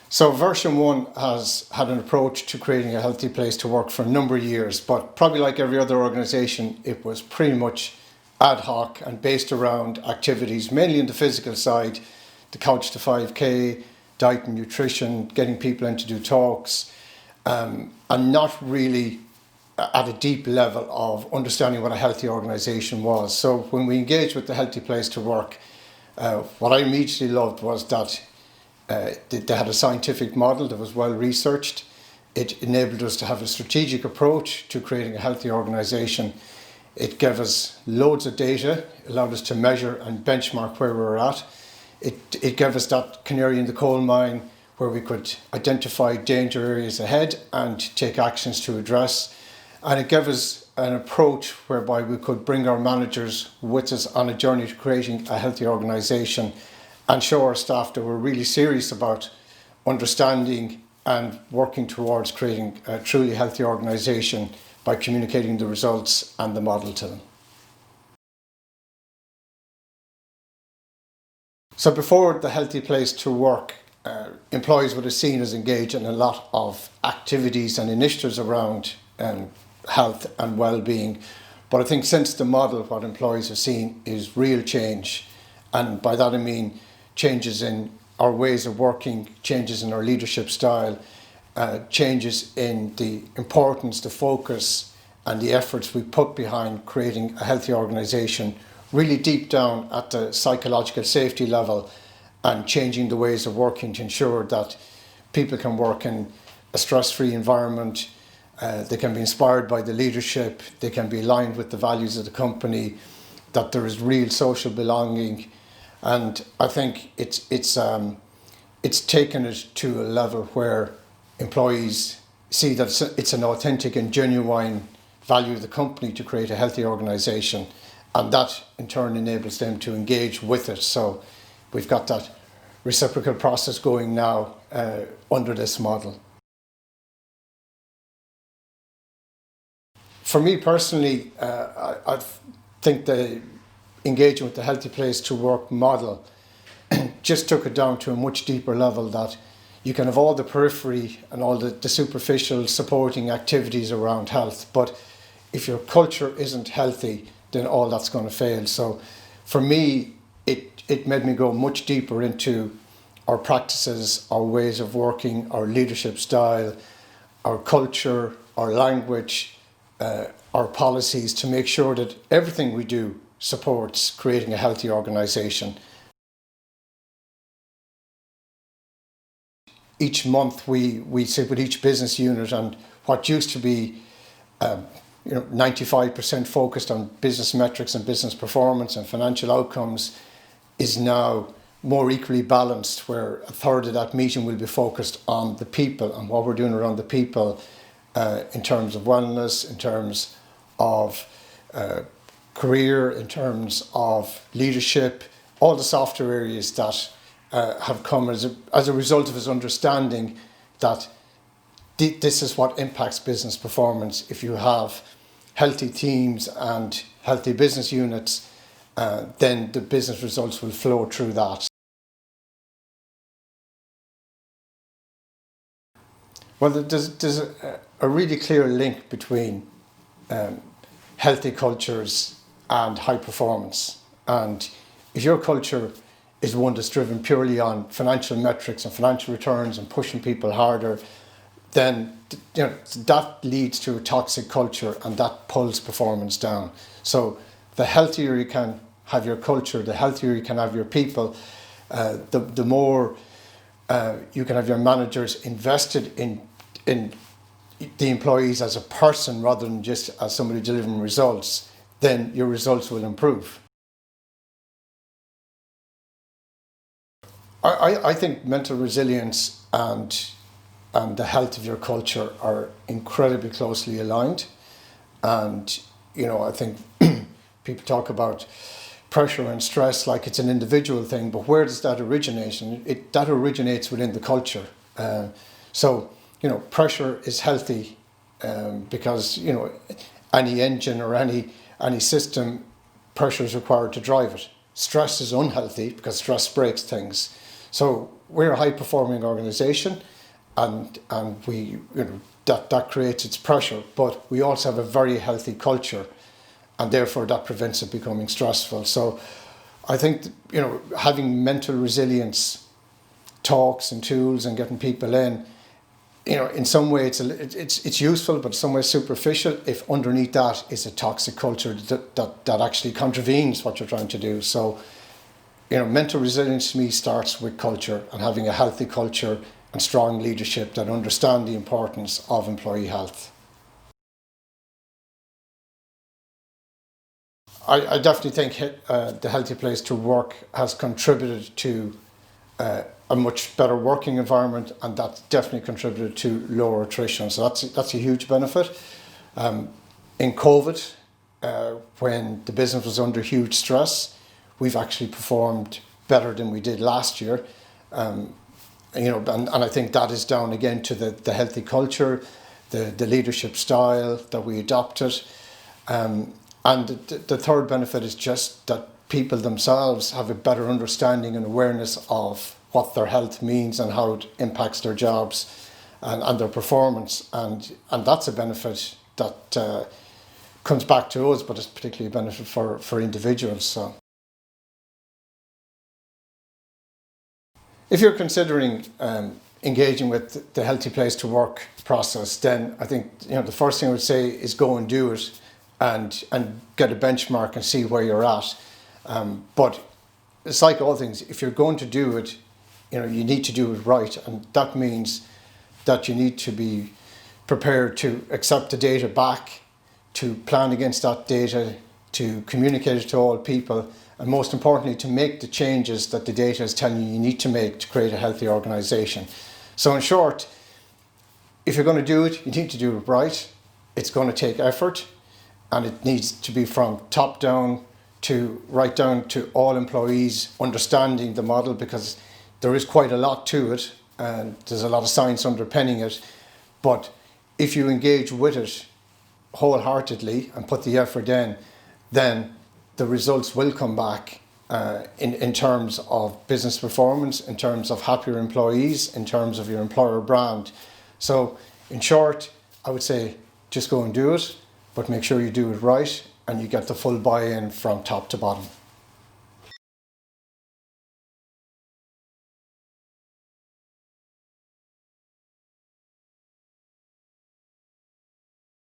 So version 1 has had an approach to creating a healthy place to work for a number of years, but probably like every other organisation, it was pretty much ad hoc and based around activities, mainly in the physical side, the Couch to 5K, diet and nutrition, getting people in to do talks, and not really at a deep level of understanding what a healthy organisation was. So when we engaged with the Healthy Place to Work, what I immediately loved was that they had a scientific model that was well researched. It enabled us to have a strategic approach to creating a healthy organisation. It gave us loads of data, allowed us to measure and benchmark where we were at. It gave us that canary in the coal mine where we could identify danger areas ahead and take actions to address. And it gave us an approach whereby we could bring our managers with us on a journey to creating a healthy organisation and show our staff that we're really serious about understanding and working towards creating a truly healthy organisation by communicating the results and the model to them. So before the Healthy Place to Work, employees would have seen us engage in a lot of activities and initiatives around health and well-being. But I think since the model, what employees have seen is real change. And by that I mean changes in our ways of working, changes in our leadership style, changes in the importance, the focus and the efforts we put behind creating a healthy organisation, really deep down at the psychological safety level, and changing the ways of working to ensure that people can work in a stress-free environment, they can be inspired by the leadership, they can be aligned with the values of the company, that there is real social belonging. And I think it's taken it to a level where employees see that it's an authentic and genuine value of the company to create a healthy organisation, and that in turn enables them to engage with it. So we've got that reciprocal process going now under this model. For me personally, I think the engaging with the Healthy Place to Work model just took it down to a much deeper level, that you can have all the periphery and all the superficial supporting activities around health, but if your culture isn't healthy, then all that's going to fail. So for me, it made me go much deeper into our practices, our ways of working, our leadership style, our culture, our language, our policies, to make sure that everything we do supports creating a healthy organisation. Each month we sit with each business unit, and what used to be 95% focused on business metrics and business performance and financial outcomes is now more equally balanced, where a third of that meeting will be focused on the people and what we're doing around the people, in terms of wellness, in terms of career, in terms of leadership, all the softer areas that have come as a result of his understanding that this is what impacts business performance. If you have healthy teams and healthy business units, then the business results will flow through that. Well, there's a really clear link between healthy cultures and high performance. And if your culture is one that's driven purely on financial metrics and financial returns and pushing people harder, then that leads to a toxic culture, and that pulls performance down. So the healthier you can have your culture, the healthier you can have your people, the more you can have your managers invested in the employees as a person rather than just as somebody delivering results, then your results will improve. I think mental resilience and the health of your culture are incredibly closely aligned. And, I think people talk about pressure and stress like it's an individual thing, but where does that originate? And that originates within the culture. So pressure is healthy because, any engine or any system, pressure is required to drive it. Stress is unhealthy because stress breaks things. So we're a high performing organisation, and we, that creates its pressure, but we also have a very healthy culture, and therefore that prevents it becoming stressful. So I think, having mental resilience talks and tools and getting people in, in some way it's useful, but in some way superficial if underneath that is a toxic culture that actually contravenes what you're trying to do. So, mental resilience to me starts with culture, and having a healthy culture and strong leadership that understand the importance of employee health. I definitely think the Healthy Place to Work has contributed to a much better working environment, and that's definitely contributed to lower attrition. So that's a huge benefit. In COVID, when the business was under huge stress, we've actually performed better than we did last year. And I think that is down again to the healthy culture, the leadership style that we adopted. And the third benefit is just that people themselves have a better understanding and awareness of what their health means and how it impacts their jobs and their performance. And that's a benefit that comes back to us, but it's particularly a benefit for individuals. So, if you're considering engaging with the Healthy Place to Work process, then I think the first thing I would say is go and do it, and get a benchmark and see where you're at. But it's like all things, if you're going to do it, you need to do it right, and that means that you need to be prepared to accept the data back, to plan against that data, to communicate it to all people, and most importantly, to make the changes that the data is telling you need to make to create a healthy organisation. So in short, if you're going to do it, you need to do it right. It's going to take effort, and it needs to be from top down to right down to all employees understanding the model, because there is quite a lot to it and there's a lot of science underpinning it. But if you engage with it wholeheartedly and put the effort in, then the results will come back in terms of business performance, in terms of happier employees, in terms of your employer brand. So in short, I would say just go and do it, but make sure you do it right and you get the full buy-in from top to bottom.